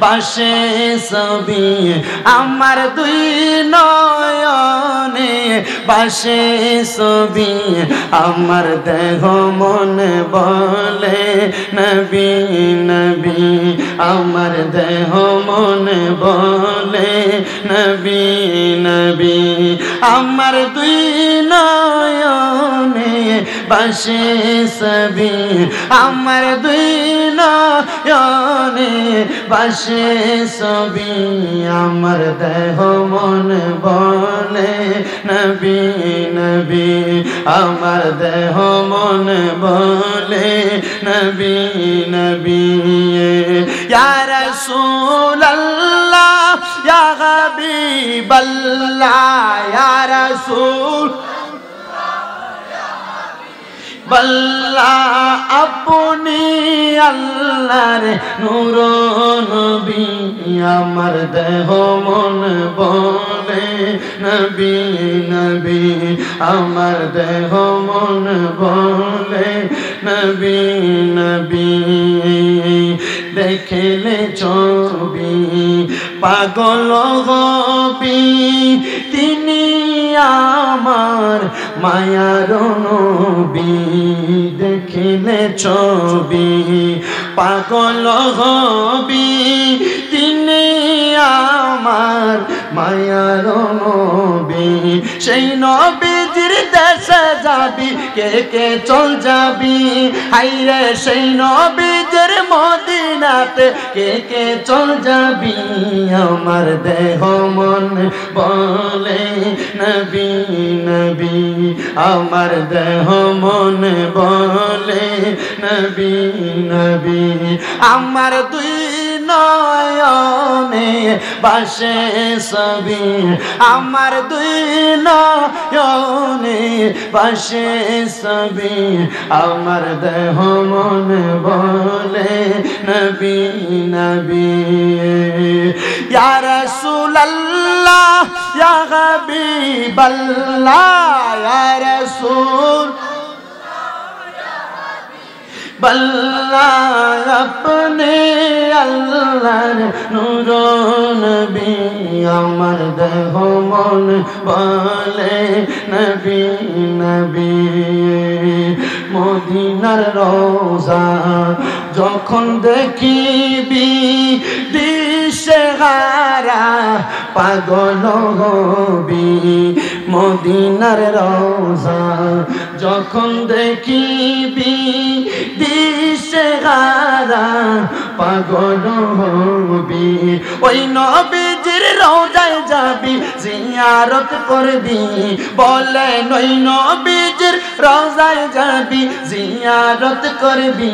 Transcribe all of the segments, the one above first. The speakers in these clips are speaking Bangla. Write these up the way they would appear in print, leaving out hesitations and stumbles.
বাসে ছবি আমার দুই নয়নে বাসে ছবি আমার দেহ মনে বলে নবী নবী আমার দেহ মনে বলে নবী নবী আমার দুই নয়নে বাসে ছবি আমার দুই নয়নে বাসে ছবি আমার দেহ মনে বলে নবী নবী আমার দেহ মনে বলে নবী নবী ইয়া রাসূলুল্লাহ ইয়া হাবিবাল্লাহ ইয়া রাসূল বল্লা আপনি আল্লাহর নূর নবী আমার দেহ মন বলে নবী নবী আমার দেহ মন বলে নবী নবী দেখলে ছবি পাগল হবি তিনি আমার মায়ার নবী দেখিলে ছবি পাগল হবি তিনি আমার মায়ার নবী সেই নবীজির দেশে যাবি কে কে চল যাবি হাইরে সেই নবীজির মদিনাতে কে কে চল যাবি আমার দেহ মন বলে নবী নবী আমার দেহ মন বলে নবী নবী আমার দুই নয়নে বাসে ছবি আমার দুই নয়নে বাসে ছবি আমার দেহ মন বলে নবী নবী ইয়া রাসূলুল্লাহ ইয়া হাবিবাল্লাহ ইয়া রাসূল বল্লা আপনি আল্লাহর নূর নবী আমার দেহ মন বলে নবী নবী মদিনার রোজা যখন দেখিবি দিশেহারা পাগল হবি মদিনার রোজা যখন দেখিবি দিশেহারা পাগল হবি ওই নবীজির রওজায় যাবি জিয়ারত করবি বলে ওই নবীজির রওজায় যাবি জিয়ারত করবি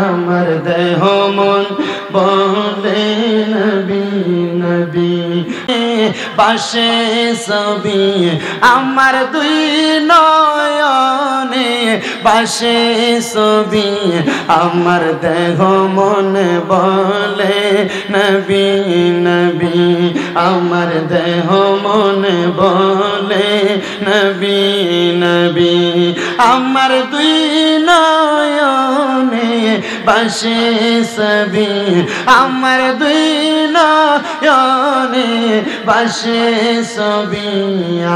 আমার দেহ মন বলে নবী নবী বাসে ছবি আমার দুই নয়নে বাসে ছবি আমার দেহ মন বলে নবী নবী আমার দেহ মন বলে নবী নবী আমার দুই নয়নে বাসে ছবি আমার দুই নয়নে বাসে ছবি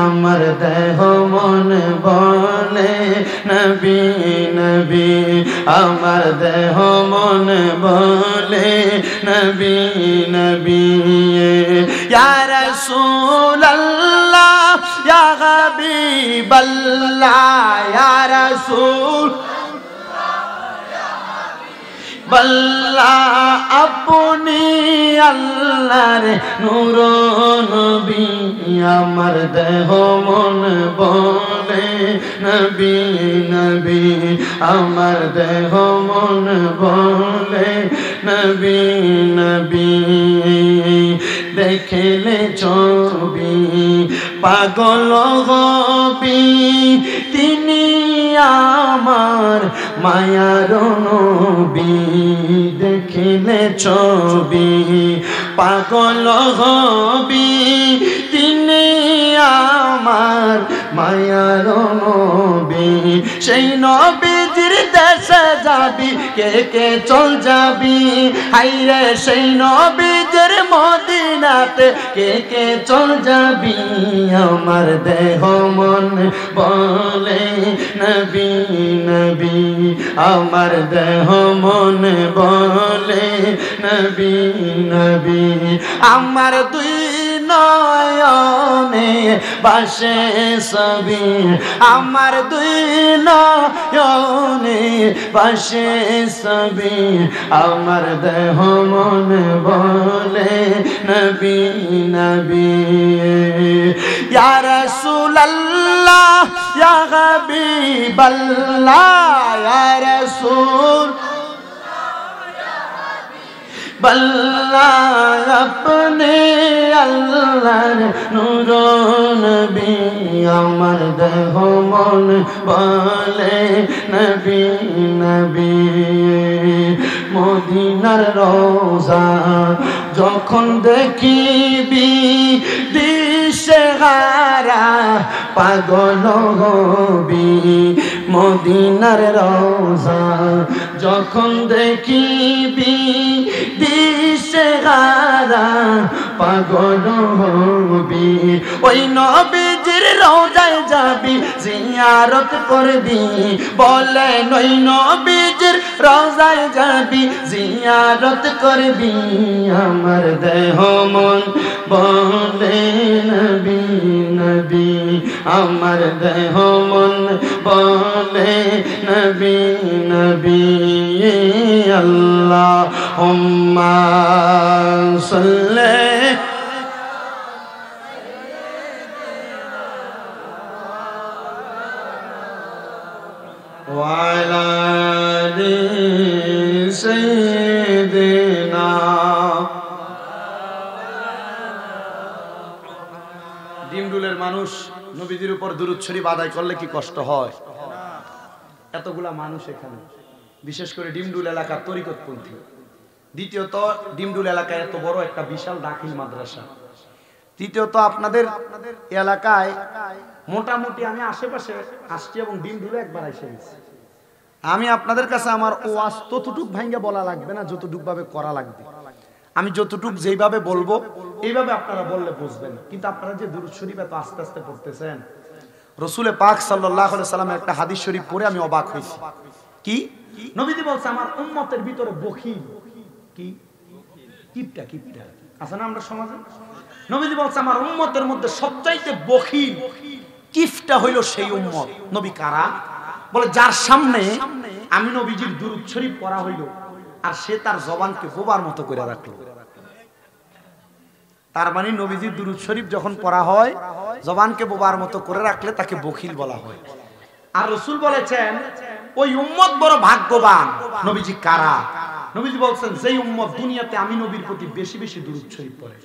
আমার দেহ মন বলে নবী নবী আমার দেহ মন বলে নবী নবী ইয়া রাসূলুল্লাহ ইয়া হাবিবাল্লাহ ইয়া রাসূল বল্লা আপনি আল্লাহর নূর নবী আমার দেহ মন বলে নবী নবী আমার দেহ মন বলে নবী নবী দেখলে ছবি পাগল হবি তিনি আমার মায়ার নবী দেখিলে ছবি পাগল হবি তিনি আমার মায়ার নবী সেই নবী নবীজির দেশে যাবি কে কে চল যাবি হাইরে সেই নবীজির মদিনাতে কে কে চল যাবি আমার দেহ মন বলে নবী নবী আমার দেহ মন বলে নবী নবী আমার দুই নয়নে বাসে ছবি আমার দুই নয়নে বাসে ছবি আমার দেহ মন বলে নবী নবী ইয়া রাসূলুল্লাহ ইয়া হাবিবাল্লাহ ইয়া রাসূল बल्ला अपने अल्लाह नूर नबी अमर देह मन बोले नबी नबी मदीनार रोजा যখন দেখিবি দিশেহারা পাগল হবি মদিনার রোজা যখন দেখিবি দিশেহারা পাগল হবি ওই নবীজির রোজায় যাবি জিয়ারত করবি বলে ওই নবীজির রোজায় যাবি জিয়ারত করবি আমার দেহ মন বলে নবী নবী আমার দেহ মন বলে নবী নবী আল্লাহুম্মা সাল্লি ওয়া আলা আলি সাইয়্যিদিনা ডিমডুলের মানুষ নবীজির উপর দুরূদ শরীফ আদায় করলে কি কষ্ট হয়? এতগুলা মানুষ এখানে, বিশেষ করে ডিমডুল এলাকার তরিকতপন্থী। দ্বিতীয়ত ডিমডুল এলাকায় এত বড় একটা বিশাল দাখিল মাদ্রাসা। তৃতীয়ত আপনাদের এলাকায় মোটামুটি আমি আশেপাশে আসছি এবং ডিমডুলে একবার এসে গেছি। আমি আপনাদের কাছে আমার ওয়াজ ততটুক ভাঙ্গে বলা লাগবে না, যতটুক ভাবে করা লাগবে। আমি যতটুক যেইভাবে বলবো এইভাবে আপনারা বললে বুঝবেন। কিন্তু আপনারা যে দুরূদ শরীফ এত আস্তে আস্তে পড়তেছেন, রসুল পাক সাল্লাল্লাহু আলাইহি সাল্লামের একটা হাদিস শরীফ পড়ে আমি অবাক হয়েছি। কি নবীজি বলছে আমার উম্মতের ভিতরে বখিল কি কিপটা কিপটা আছে না আমরা সমাজে। নবীজি বলছে আমার উম্মতের মধ্যে সবচাইতে বখিল কিফটা হইল সেই উম্মত। নবী কারা? বলে যার সামনে আমি নবীজির দুরূদ শরীফ পড়া হইল আর সে তার জবানকে বোবার মতো করে রাখলো। তার মানে নবীজির দুরূদ শরীফ যখন পড়া হয় জবানকে বোবার মতো করে রাখলে তাকে বখিল বলা হয়। আর রাসূল বলেছেন ওই উম্মত বড় ভাগ্যবান। নবীজি কারা? নবীজি বলছেন যেই উম্মত দুনিয়াতে আমি নবীর প্রতি বেশি বেশি দুরূদ শরীফ পড়ে।